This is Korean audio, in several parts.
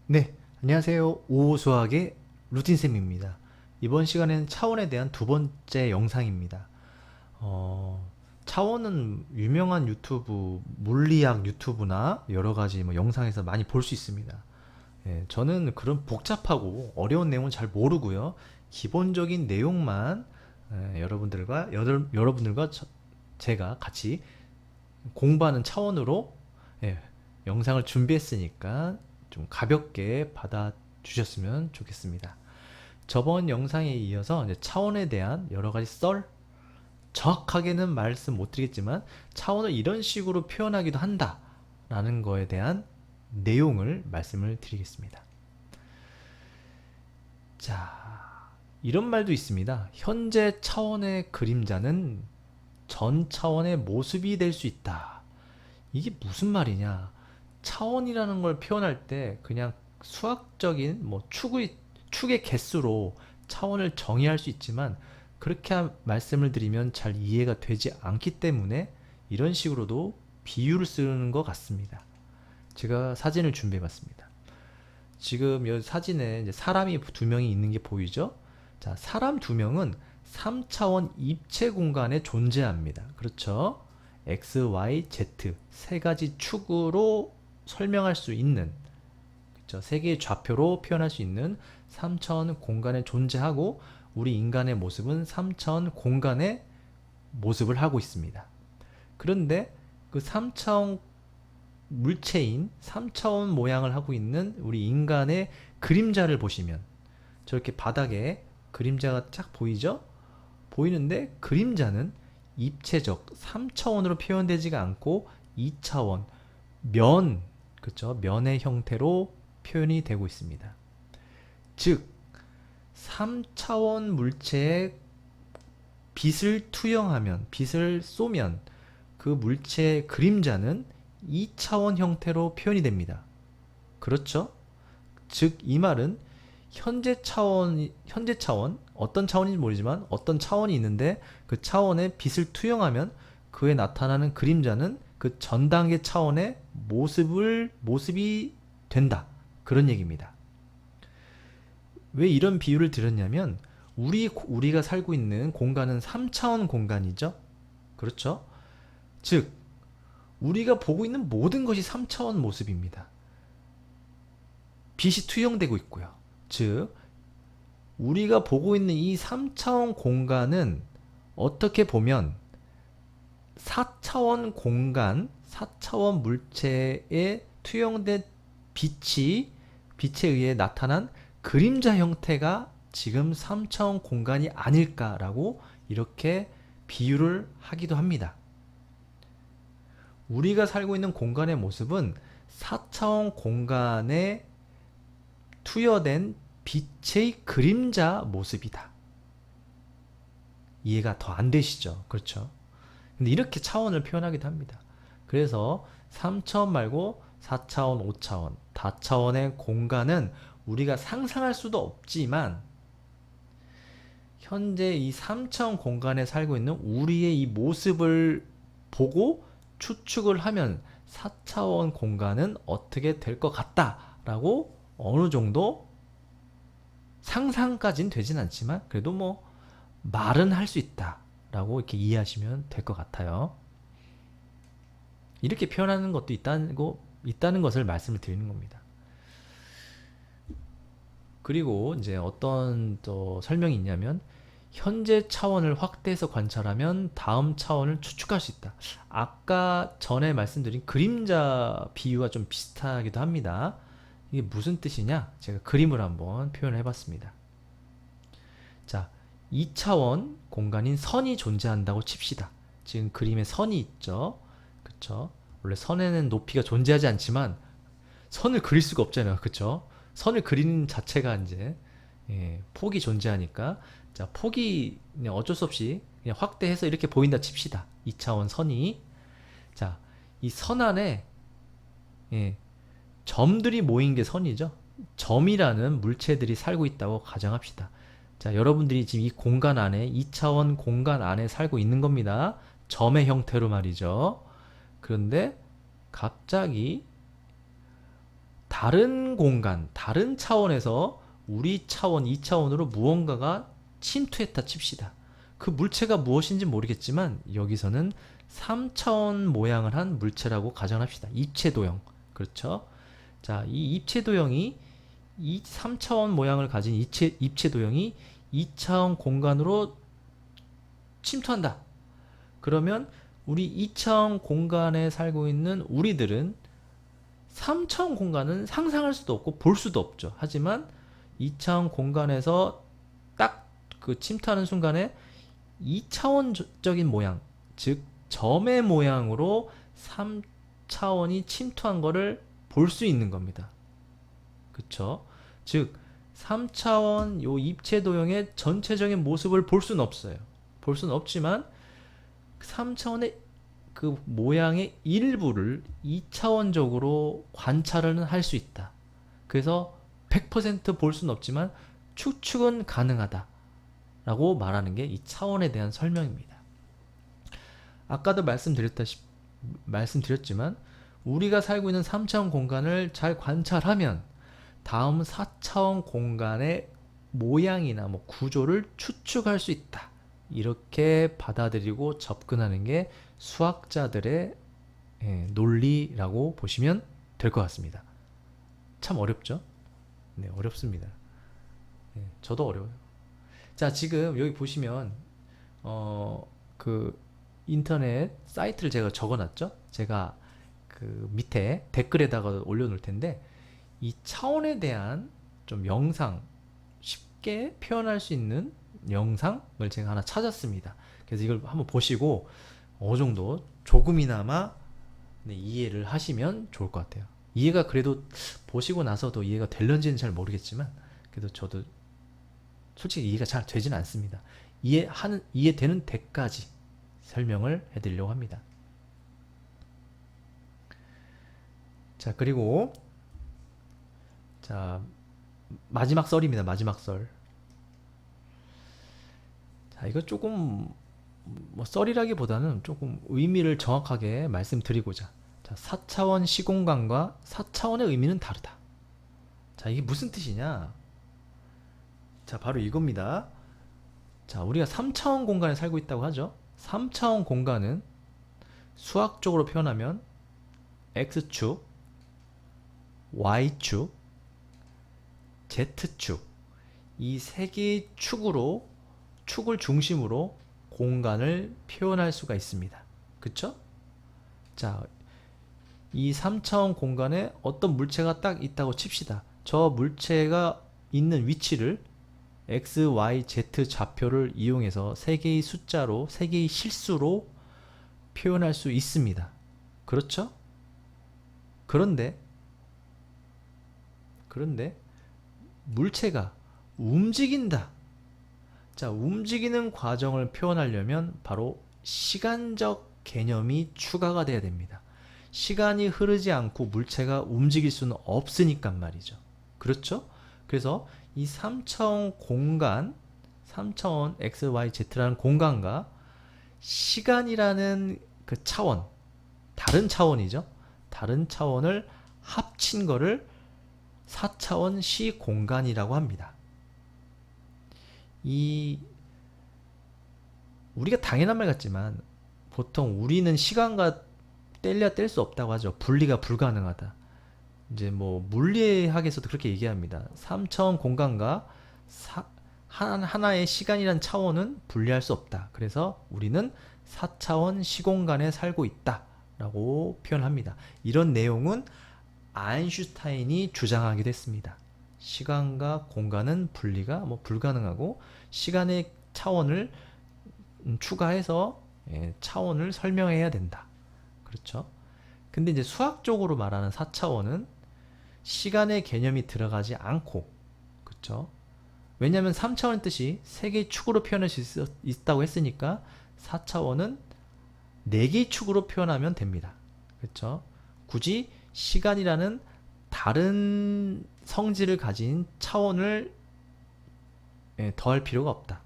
네, 안녕하세요. 오수학의 루틴쌤입니다. 이번 시간에는 차원에 대한 두 번째 영상입니다. 차원은 유명한 유튜브, 물리학 유튜브나 여러 가지 영상에서 많이 볼 수 있습니다. 예, 저는 그런 복잡하고 어려운 내용은 잘 모르고요. 기본적인 내용만 여러분들과 제가 같이 공부하는 차원으로 예, 영상을 준비했으니까 좀 가볍게 받아주셨으면 좋겠습니다. 저번 영상에 이어서 이제 차원에 대한 여러 가지 정확하게는 말씀 못 드리겠지만 차원을 이런 식으로 표현하기도 한다라는 거에 대한 내용을 말씀을 드리겠습니다. 자, 이런 말도 있습니다. 현재 차원의 그림자는 전 차원의 모습이 될 수 있다. 이게 무슨 말이냐? 차원이라는 걸 표현할 때 그냥 수학적인 축의 개수로 차원을 정의할 수 있지만 그렇게 말씀을 드리면 잘 이해가 되지 않기 때문에 이런 식으로도 비유를 쓰는 것 같습니다. 제가 사진을 준비해 봤습니다. 지금 이 사진에 이제 사람이 두 명이 있는 게 보이죠? 자, 사람 두 명은 3차원 입체 공간에 존재합니다. 그렇죠? X, Y, Z 세 가지 축으로 설명할 수 있는, 그렇죠? 세 개의 좌표로 표현할 수 있는 3차원 공간에 존재하고 우리 인간의 모습은 3차원 공간의 모습을 하고 있습니다. 그런데 그 3차원 물체인 3차원 모양을 하고 있는 우리 인간의 그림자를 보시면 저렇게 바닥에 그림자가 쫙 보이죠? 보이는데 그림자는 입체적 3차원으로 표현되지가 않고 2차원 그렇죠? 면의 형태로 표현이 되고 있습니다. 즉 3차원 물체에 빛을 쏘면 그 물체의 그림자는 2차원 형태로 표현이 됩니다. 그렇죠? 즉 이 말은 현재 차원 어떤 차원인지 모르지만 어떤 차원이 있는데 그 차원에 빛을 투영하면 그에 나타나는 그림자는 그 전 단계 차원의 모습이 된다. 그런 얘기입니다. 왜 이런 비유를 드렸냐면 우리가 살고 있는 공간은 3차원 공간이죠. 그렇죠? 즉 우리가 보고 있는 모든 것이 3차원 모습입니다. 빛이 투영되고 있고요. 즉 우리가 보고 있는 이 3차원 공간은 어떻게 보면 4차원 공간, 4차원 물체에 투영된 빛에 의해 나타난 그림자 형태가 지금 3차원 공간이 아닐까라고 이렇게 비유를 하기도 합니다. 우리가 살고 있는 공간의 모습은 4차원 공간에 투여된 빛의 그림자 모습이다. 이해가 더 안 되시죠? 그렇죠? 근데 이렇게 차원을 표현하기도 합니다. 그래서 3차원 말고 4차원, 5차원, 다차원의 공간은 우리가 상상할 수도 없지만 현재 이 3차원 공간에 살고 있는 우리의 이 모습을 보고 추측을 하면 4차원 공간은 어떻게 될 것 같다라고 어느 정도 상상까지는 되진 않지만 그래도 말은 할 수 있다라고 이렇게 이해하시면 될 것 같아요. 이렇게 표현하는 것도 있다는 것을 말씀을 드리는 겁니다. 그리고 이제 어떤 또 설명이 있냐면 현재 차원을 확대해서 관찰하면 다음 차원을 추측할 수 있다. 아까 전에 말씀드린 그림자 비유가 좀 비슷하기도 합니다. 이게 무슨 뜻이냐? 제가 그림을 한번 표현을 해봤습니다. 자, 2차원 공간인 선이 존재한다고 칩시다. 지금 그림에 선이 있죠? 그쵸? 원래 선에는 높이가 존재하지 않지만 선을 그릴 수가 없잖아요. 그쵸? 선을 그리는 자체가 이제 폭이 존재하니까 자, 폭이 그냥 어쩔 수 없이 그냥 확대해서 이렇게 보인다 칩시다. 2차원 선이. 자, 이 선 안에 점들이 모인 게 선이죠. 점이라는 물체들이 살고 있다고 가정합시다. 자, 여러분들이 지금 이 공간 안에 2차원 공간 안에 살고 있는 겁니다. 점의 형태로 말이죠. 그런데 갑자기 다른 공간, 다른 차원에서 우리 차원, 2차원으로 무언가가 침투했다 칩시다. 그 물체가 무엇인지 모르겠지만 여기서는 3차원 모양을 한 물체라고 가정합시다. 입체도형. 그렇죠? 자, 이 입체도형이 이 3차원 모양을 가진 입체도형이 2차원 공간으로 침투한다. 그러면 우리 2차원 공간에 살고 있는 우리들은 3차원 공간은 상상할 수도 없고 볼 수도 없죠. 하지만 2차원 공간에서 딱 그 침투하는 순간에 2차원적인 모양, 즉 점의 모양으로 3차원이 침투한 거를 볼 수 있는 겁니다. 그쵸? 즉 3차원 요 입체도형의 전체적인 모습을 볼 수는 없어요. 볼 수는 없지만 3차원의 그 모양의 일부를 2차원적으로 관찰은 할 수 있다. 그래서 100% 볼 수는 없지만 추측은 가능하다 라고 말하는 게 이 차원에 대한 설명입니다. 아까도 말씀드렸지만 우리가 살고 있는 3차원 공간을 잘 관찰하면 다음 4차원 공간의 모양이나 뭐 구조를 추측할 수 있다. 이렇게 받아들이고 접근하는 게 수학자들의 논리라고 보시면 될 것 같습니다. 참 어렵죠? 네, 어렵습니다. 네, 저도 어려워요. 자, 지금 여기 보시면 그 인터넷 사이트를 제가 적어놨죠? 제가 그 밑에 댓글에다가 올려놓을 텐데 이 차원에 대한 좀 영상, 쉽게 표현할 수 있는 영상을 제가 하나 찾았습니다. 그래서 이걸 한번 보시고 어느 정도 조금이나마 이해를 하시면 좋을 것 같아요. 이해가 그래도 보시고 나서도 이해가 될런지는 잘 모르겠지만 그래도 저도 솔직히 이해가 잘 되지는 않습니다. 이해되는 데까지 설명을 해드리려고 합니다. 자, 그리고 자, 마지막 썰입니다. 마지막 썰. 자, 이거 조금 뭐 썰이라기보다는 조금 의미를 정확하게 말씀드리고자. 자, 4차원 시공간과 4차원의 의미는 다르다. 자, 이게 무슨 뜻이냐? 자, 바로 이겁니다. 자, 우리가 3차원 공간에 살고 있다고 하죠. 3차원 공간은 수학적으로 표현하면 X축, Y축, Z축 이 세 개의 축을 중심으로 공간을 표현할 수가 있습니다. 그쵸? 자, 이 3차원 공간에 어떤 물체가 딱 있다고 칩시다. 저 물체가 있는 위치를 X, Y, Z 좌표를 이용해서 세 개의 숫자로, 세 개의 실수로 표현할 수 있습니다. 그렇죠? 그런데 물체가 움직인다. 자, 움직이는 과정을 표현하려면 바로 시간적 개념이 추가가 돼야 됩니다. 시간이 흐르지 않고 물체가 움직일 수는 없으니까 말이죠. 그렇죠? 그래서 이 3차원 공간, 3차원 X, Y, Z라는 공간과 시간이라는 그 차원, 다른 차원이죠. 다른 차원을 합친 거를 4차원 시공간이라고 합니다. 우리가 당연한 말 같지만 보통 우리는 시간과 뗄래야 뗄 수 없다고 하죠. 분리가 불가능하다. 이제 뭐 물리학에서도 그렇게 얘기합니다. 3차원 공간과 하나의 시간이란 차원은 분리할 수 없다. 그래서 우리는 4차원 시공간에 살고 있다 라고 표현합니다. 이런 내용은 아인슈타인이 주장하기도 했습니다. 시간과 공간은 분리가 불가능하고 시간의 차원을 추가해서 차원을 설명해야 된다. 그렇죠? 근데 이제 수학적으로 말하는 4차원은 시간의 개념이 들어가지 않고, 그렇죠? 왜냐하면 3차원 뜻이 세 개의 축으로 표현할 수 있다고 했으니까 4차원은 4개의 축으로 표현하면 됩니다. 그렇죠? 굳이 시간이라는 다른 성질을 가진 차원을 더할 필요가 없다.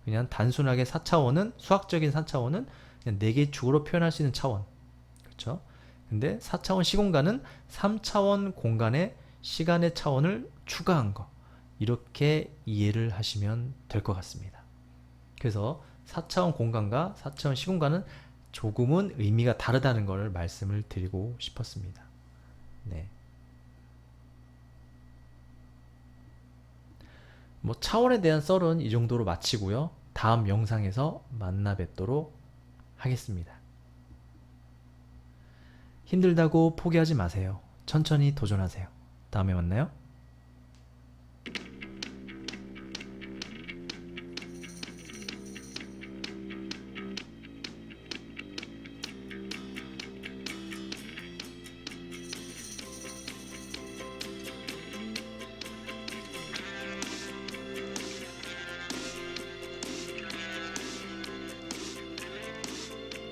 그냥 단순하게 4차원은 수학적인 4차원은 그냥 4개의 축으로 표현할 수 있는 차원. 그렇죠? 근데 4차원 시공간은 3차원 공간의 시간의 차원을 추가한 거. 이렇게 이해를 하시면 될 것 같습니다. 그래서 4차원 공간과 4차원 시공간은 조금은 의미가 다르다는 걸 말씀을 드리고 싶었습니다. 네. 뭐 차원에 대한 썰은 이 정도로 마치고요. 다음 영상에서 만나 뵙도록 하겠습니다. 힘들다고 포기하지 마세요. 천천히 도전하세요. 다음에 만나요.